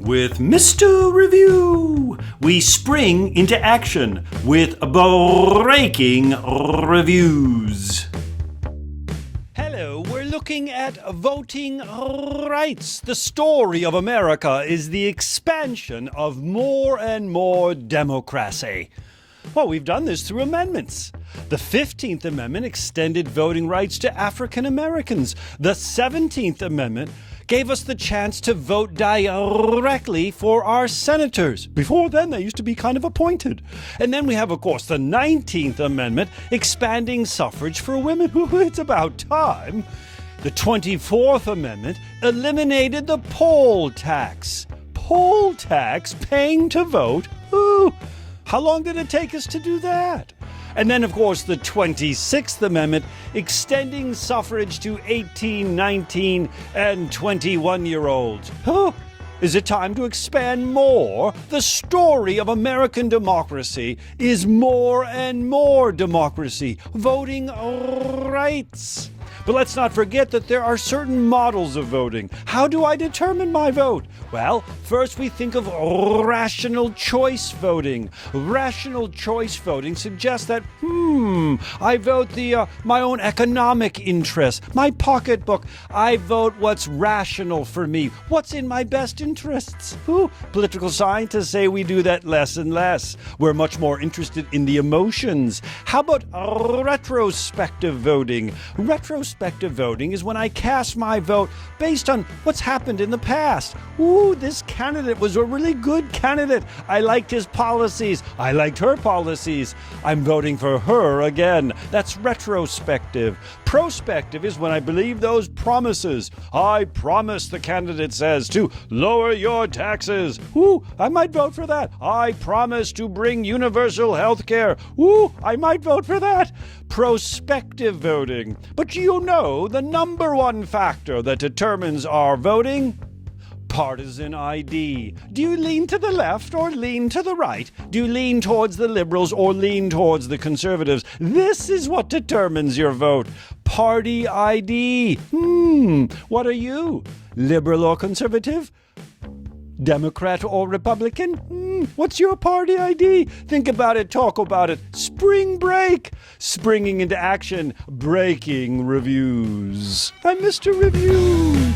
With Mr. Review, we spring into action with breaking reviews. Hello, we're looking at voting rights. The story of America is the expansion of more and more democracy. Well, we've done this through amendments. The 15th Amendment extended voting rights to African Americans. The 17th Amendment gave us the chance to vote directly for our senators. Before then, they used to be kind of appointed. And then we have, of course, the 19th Amendment expanding suffrage for women. It's about time. The 24th Amendment eliminated the poll tax. Poll tax? Paying to vote? Ooh, how long did it take us to do that? And then, of course, the 26th Amendment extending suffrage to 18, 19, and 21-year-olds. Is it time to expand more? The story of American democracy is more and more democracy, voting rights. But let's not forget that there are certain models of voting. How do I determine my vote? Well, first we think of rational choice voting. Rational choice voting suggests that, I vote my own economic interest, my pocketbook. I vote what's rational for me, what's in my best interests. Political scientists say we do that less and less. We're much more interested in the emotions. How about retrospective voting? Retrospective voting is when I cast my vote based on what's happened in the past. This candidate was a really good candidate. I liked his policies. I liked her policies. I'm voting for her again. That's retrospective. Prospective is when I believe those promises. I promise, the candidate says, to lower your taxes. I might vote for that. I promise to bring universal health care. I might vote for that. Prospective voting. But do you know the number one factor that determines our voting? Partisan ID. Do you lean to the left or lean to the right? Do you lean towards the liberals or lean towards the conservatives? This is what determines your vote. Party ID. What are you? Liberal or conservative? Democrat or Republican? What's your party ID? Think about it, talk about it. Spring break. Springing into action, breaking reviews. I'm Mr. Review.